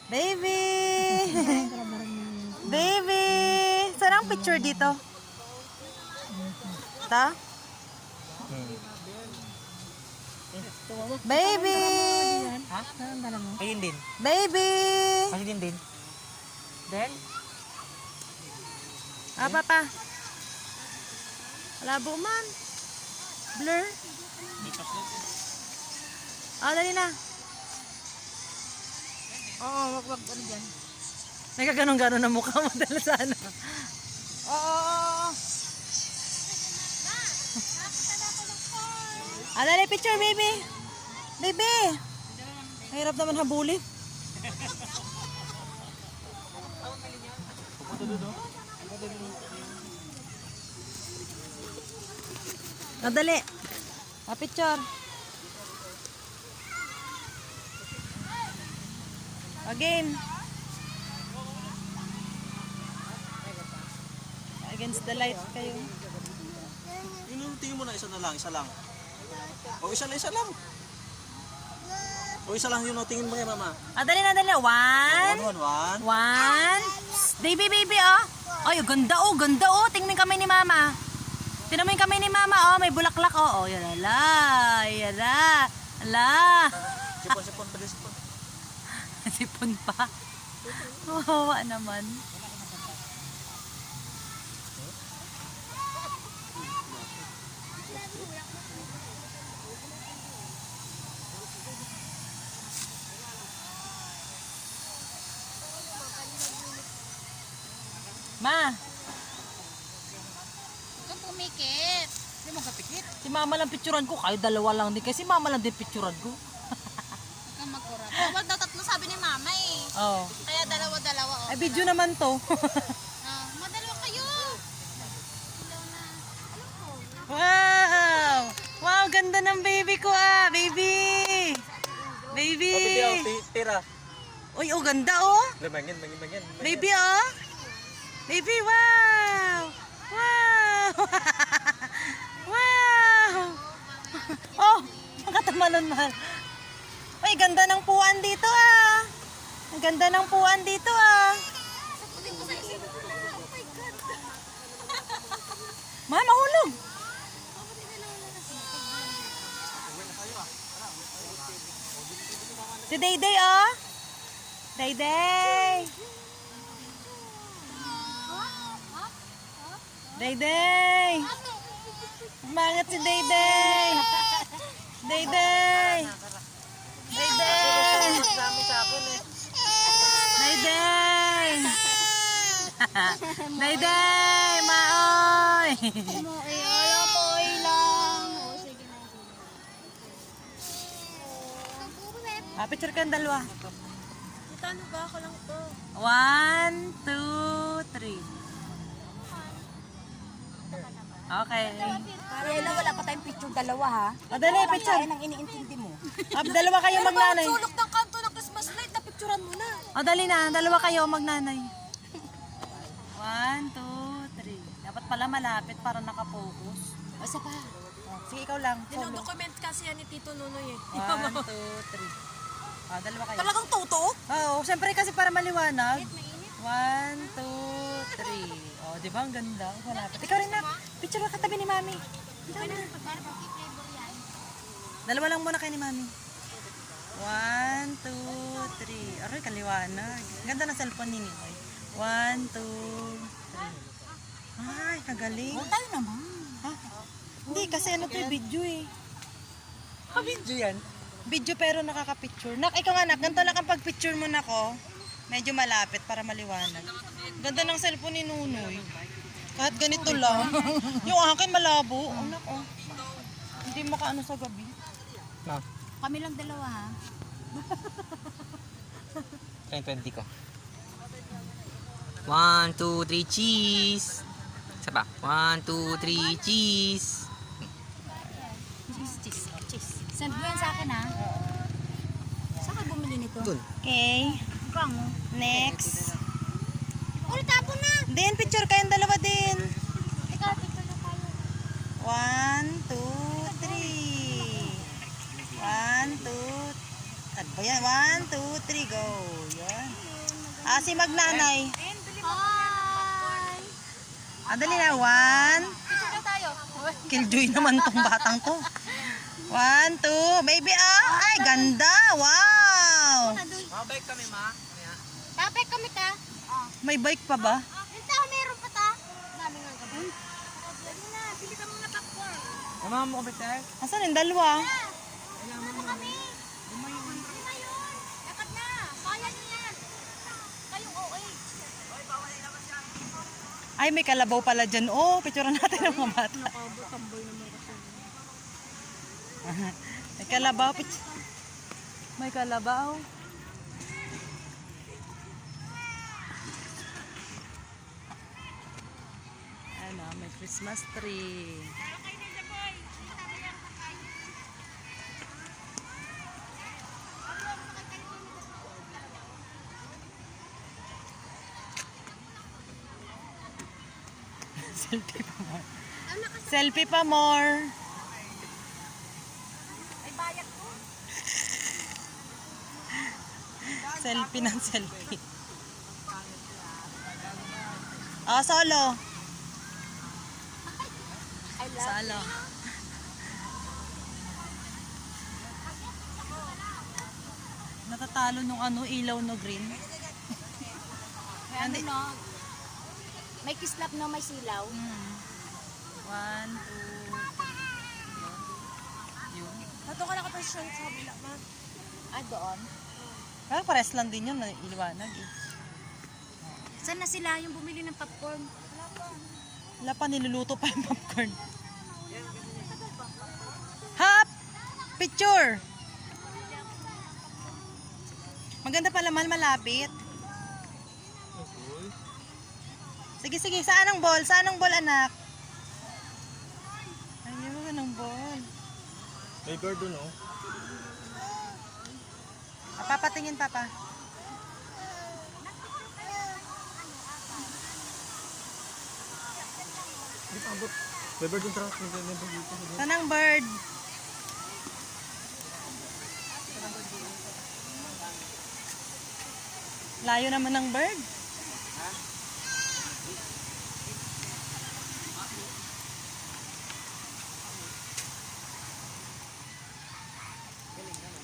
Baby! Baby! Saan ang picture dito? Ta? Baby! Ha? Ayun din. Baby! Kasi din. Then? Ah, papa. Malabo man. Blur. Ah, dali na. Oo, wag ano dyan. Nagkaganon-ganon na mukha mo dala sana. Oo. Ah, dali picture, baby. Baby. Mahirap naman habulin. Ah, dali. Ah, picture. Again. Against the light kayo. Tingin mo na isa na lang, isa lang. O isa lang. O isa lang yun, tingin mo yan, mama. Ah, dali na, dali. One. One. One. Psst, baby, baby, oh. Ay, ganda, oh, ganda, oh. Tingnan kami ni mama. Tingnan mo yung kamay ni mama, oh. May bulaklak, oh. Oh, yan, ala. Yan, ala. Ala. Sipon, pwede sipon. Sipon pa. Wawa naman. Ma, Kung pumikit. Hindi mo kapikit. si mama lang picturean ko. Kayo dalawa lang din. Kasi mama lang din picturean ko. Huwag kang magkurap. Huwag daw tatlo sabi ni mama eh. Oh. Kaya dalawa-dalawa oh. Ay, video naman to. Madalawa kayo. Ilaw na. Alam ko. Wow! Wow, ganda ng baby ko, ah. Baby! Baby! Tira. Uy, oh, ganda, oh. Bangin. Baby, oh. Baby, wow! Wow! Wow! Oh, makatamalon mahal. Uy, ganda ng puwan dito, ah. Ang ganda ng puwan dito, ah. Saputin ko sa isip. Oh my God. Ma, mahulog. Si Dayday, oh. Dayday. Dayday. Umangat si Dayday. Dayday. Dayday. Dami sa akin eh. Dayday. Dayday, maoy. Ayaw mo lang. Oh, sige na. Ah, picture kayong dalawa. Ano ba? Ako lang to. 1, 2, 3. Okay. Kaya wala pa tayong picture dalawa ha. Ah, dali, picture. Yan ang iniintindi mo. Ah, dalawa kayo magnanay. Sulok ng kanto ng Christmas light na picturean mo na. Oh, dali na. Dalawa kayo magnanay. 1, 2, 3. Dapat pala malapit para nakapokus. Isa pa. Oh, sige, ikaw lang. Solo. Dinodocument kasi yan ni Tito Nunoy eh. 1, 2, 3. Ah, dalawa kayo. Talagang toto? Oo, syempre kasi para maliwanag. 1, 2, 3. Oh, di ba? Ang ganda. Malapit. Ikaw rin na. Picture ka katabi ni Mami. Dalawa lang muna kayo ni Mami. 1, 2, 3. Aray, kaliwanag. Ganda ng cellphone ni Ninoy. 1, 2, 3. Ay, kagaling. Tayo naman. Ha? Hindi, kasi ano to yung video eh. Video yan. Video pero nakaka-picture. Nak, ikaw nga nak, ganito lang ang pag-picture mo na ko. Medyo malapit para maliwanag. Ganda ng cellphone ni Nunoy. Kahit ganito lang. Yung akin malabo. Anak, oh. Hindi makaano sa gabi. No. Kami lang dalawa ha. 20 ko. 1, 2, 3, cheese. Isa pa. 1, 2, 3, cheese. Cheese. Send mo yan sa akin ha. Saan ka bumili nito? Dun. Okay. Bango. Next. Ulit tapon na. Din, picture kayong dalawa din. Ikaw, picture na tayo. 1, 2, 3. 1, 2. O yan, 1, 2, 3, go. Yan. Si magnanay. Hi! Dali na, 1. Picture na tayo. Killjoy naman tong batang to. 1, 2, baby, ay, ganda, wow. Mabay kami, ma. Tapay kami ta. May bike pa ba? Yung tao meron pa ta. Dami nga gabi. Dali na, pili ka muna popcorn. Mama mo ko, Peter? Asan yung dalawa? Ano kami? Lima yun. Lakad na. Kaya niyo yan. Kayong OA. Ay, may kalabaw pala dyan. Oh, picturean natin ng mga bata. Tambay naman kasi. May kalabaw. May kalabaw. Ano, may Christmas tree. Selfie pa more. Selfie pa more. Ay, bayad ko. Selfie ng selfie. Solo. I love Solo. Natatalo nung ilaw no green. Ano no? May kislap no, may silaw. 1, 2, 3. Yun. Bato ka nakapasyon sa kabila ma. Doon. Pero pares lang din yun, iliwanag eh. Saan na sila yung bumili ng popcorn? Wala pa, niluluto pa yung popcorn. Hop! Picture! Maganda pala, malapit. Sige, sige. Saan ang ball? Saan ang ball, anak? Ayun, ang ball. May bird dun, oh. Papatingin, papa. Di pa abot. May bird dun, tara. May bird dito. Saan ang bird? Layo naman ng bird.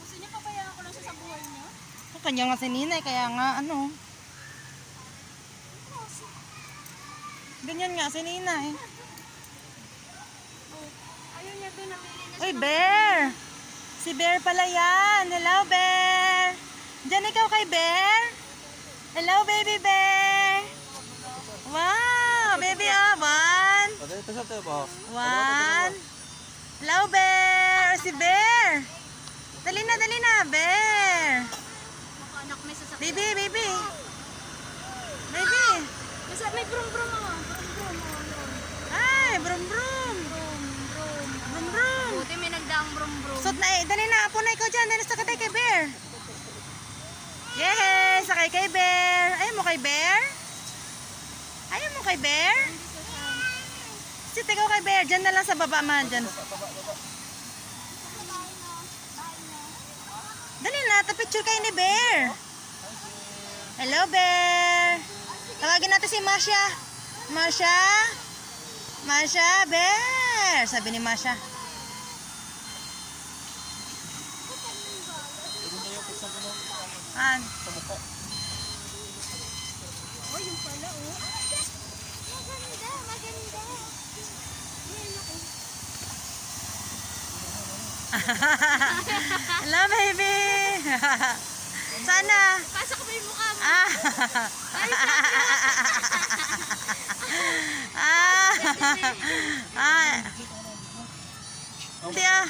Gusto niyo pabayaan ko lang siya sa buhay niyo? Kanya nga si Ninay, kaya nga ano. Ganyan nga si Ninay. Ayun niya doon, namili na Uy, Bear! Si Bear pala yan. Hello, Bear! Diyan ikaw kay Bear? Hello, baby Bear! Wow! Baby, 1. Ito sa tayo ba? 1. Hello, Bear! Si Bear! Dali na, Bear! anak may sasakyan. Baby, baby! Baby! Kasi may brum-brum mo. Brum-brum mo. Ay, brum brum! Brum brum! Buti may nagdaang brum-brum. Sot na eh. Dali na, apo na ikaw dyan. Dali sakay kay Bear. Yay! Sakay kay Bear. Ayaw mo kay Bear? Ayaw mo kay Bear? Sit ikaw kay Bear. Dyan na lang sa baba man. Dyan. Dali na, tapicture kayo ni Bear. Hello, Bear. Tawagin natin si Masha. Masha? Masha, Bear. Sabi ni Masha. An? Oh, yung pala, oh. Maganda, maganda. Yan ako. Hello, baby. Sana. Pasok mo yung mukha mo. Ah. Ah. Hindi ah.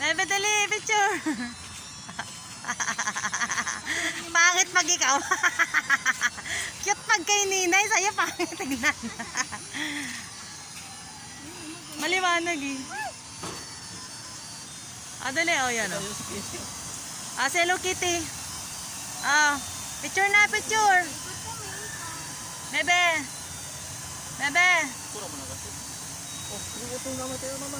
Bebe, dali, picture. Pangit pag ikaw. Cute pag kay Ninay, sa'yo pangit tignan. Maliwanag eh. Dali, yan o. Si Hello Kitty. Picture na, picture. Bebe. Bebe. Pura mo na kasi. Oh, ito naman tayo, mama.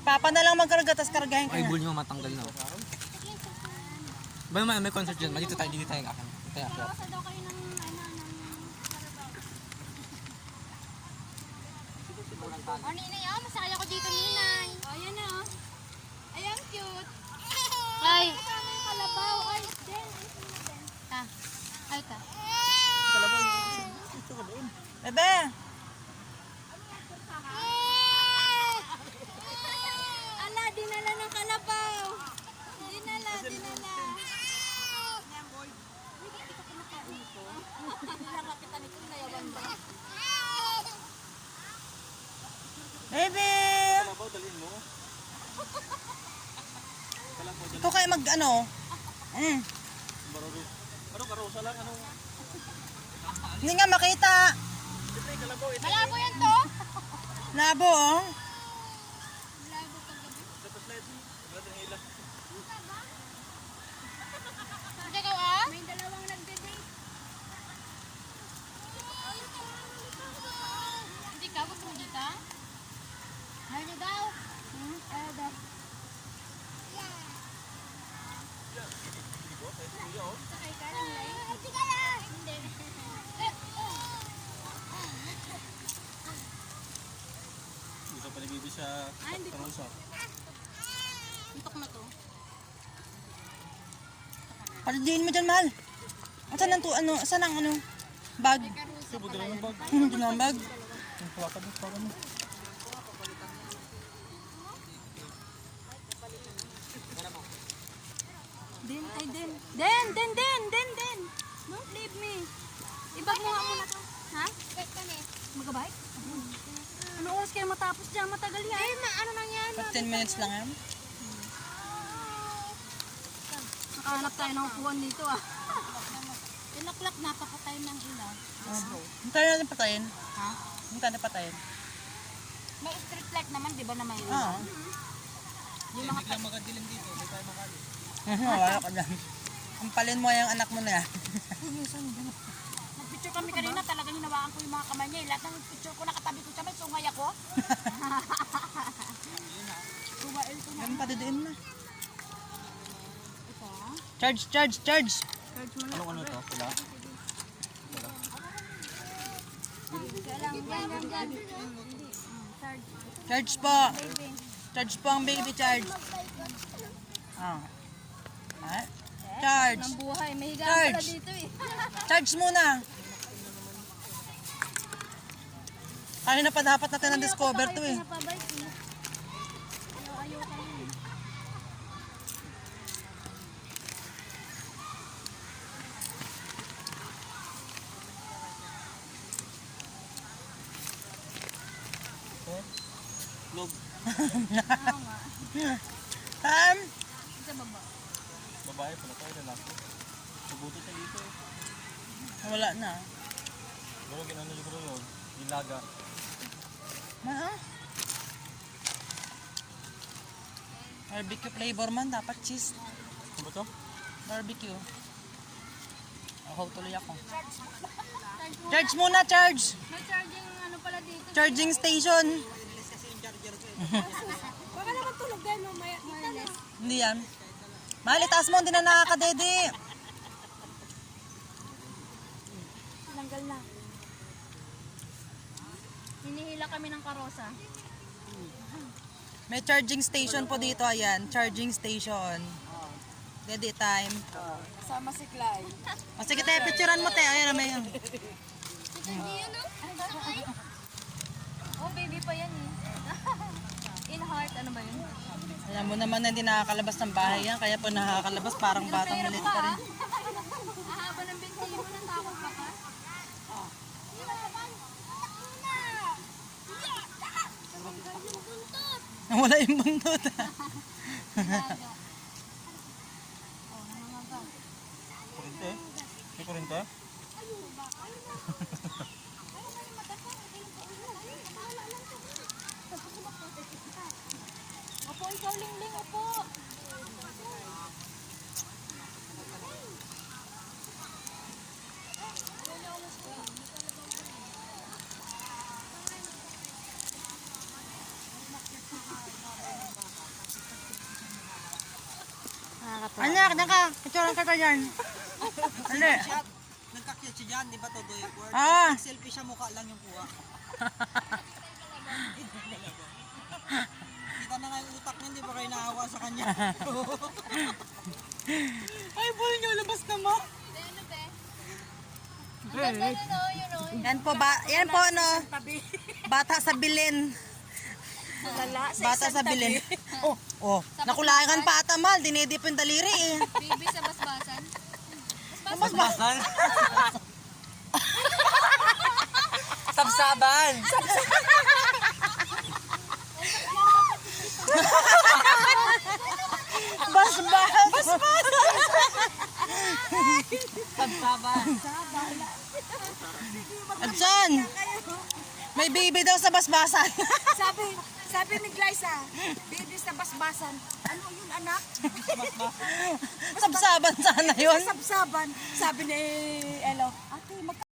Papa na lang magkarga, tapos kargahin ka Ay, na. bull nyo matanggal na. Ba may concert dyan? Dito tayo akin. Tayo akin. Sa daw kayo ng Oh, Ninay, oh, masaya ako dito, Ninay. Oh, yan na, oh. Ay, ang cute. Ay. Kasama yung kalabaw. Ay, Den. Ta. Ay, ta. Kalabaw. Ito ka doon. Bebe! Ala, dinala ng kalabaw. Dinala. Bebe! Kalabaw, dalhin mo. Ikaw kaya mag ano? Bararo. Ano, karosa lang, ano? Hindi nga makita. Malabo yan to. Labo oh. Ikaw, ah? May dalawang nagde-date. Hindi ka? Gusto mo dito? Ano daw? Ano daw? Sakay ka lang, Lai? Hindi ka lang! Hindi. Dito pa ni Bibi sa karosa. Antok na to. Palidiin mo dyan, mahal. Saan ang ano? Saan ang ano? Bag? Ito, budala ng bag. Ito na ang bag. Ang pulaka mo, para mo. Den, ay Den. Den. Don't leave me. Ibag mo nga muna to. Ha? Magabike? Ano oras kayo matapos dyan? Matagal yan. Ay, ano nang yan? 10 minutes lang yan. Nakahanap tayo ng upuan dito ah. Ilaklak na, papatay ng ilaw. Hintayin natin patayin. Ha? Hintayin natin patayin. May street light naman, di ba naman yun? Oo. Yung mga Wala ka dyan. Ampalin mo yung anak mo na yan. Nagpicture kami kanina, talagang hinawakan ko yung mga kamay niya. Lahat ng picture ko nakatabi ko siya, may sungay ako. Ganun pa didiin na. Ito. Charge. Charge mo na. Ano to? Pula? Yan. Charge. Charge po. Charge po ang baby, charge. Ah. Ah. Charge. Ng buhay, may higaan Charge. pala dito eh. Charge muna. Kanina pa dapat natin na-discover to eh. Pinapabike eh. Ayaw ka yun. Log. Oo nga. Sa baba. Babae pala tayo, lalaki. Subutot na dito eh. Wala na. Pero ginano siguro yun. Gilaga. Ah. Barbecue flavor man, dapat cheese. Ano ba to? Barbecue. Ako tuloy ako. Charge muna, charge. May charging ano pala dito. Charging station. Baka naman tulog din mo, wireless. Hindi yan. Mahal, itaas mo, hindi na nakakadede. Tanggal na. Hinihila kami ng karosa. May charging station po dito, ayan. Charging station. Ready time. Kasama si Clay. O sige tayo, picturean mo tayo. Ayan, may yun. Oh, baby pa yan eh. In heart, ano ba yun? Alam mo naman na hindi nakakalabas ng bahay yan. Kaya po nakakalabas, parang batang malit pa rin. Ahaba ng binti mo, natakot ka pa? Wala yung buntot. Kurente? May kurente? Opo, ikaw Lingling, opo. nak, diyan ka. Picturean ka dyan. Dali. Nagkakyat siya dyan, di ba to? Ah. Selfie siya, mukha lang yung kuha. Kita na nga yung utak niya, di ba kayo naawa sa kanya? Ay, ball nyo, labas na mo. Yan po ano, bata sa bilin. Bata sa bilin. Oh, nakulayan pa ata mal, dinidip yung daliri eh. Baby sa basbasan. Basbasan. Sabsaban. Basbas. Sabsaban. Adsan, may baby daw sa basbasan. Sabi ni Glyza, baby sa basbasan. Ano yun, anak? Sabsaban sana yun. Sabsaban. Sabi ni Elo, ate,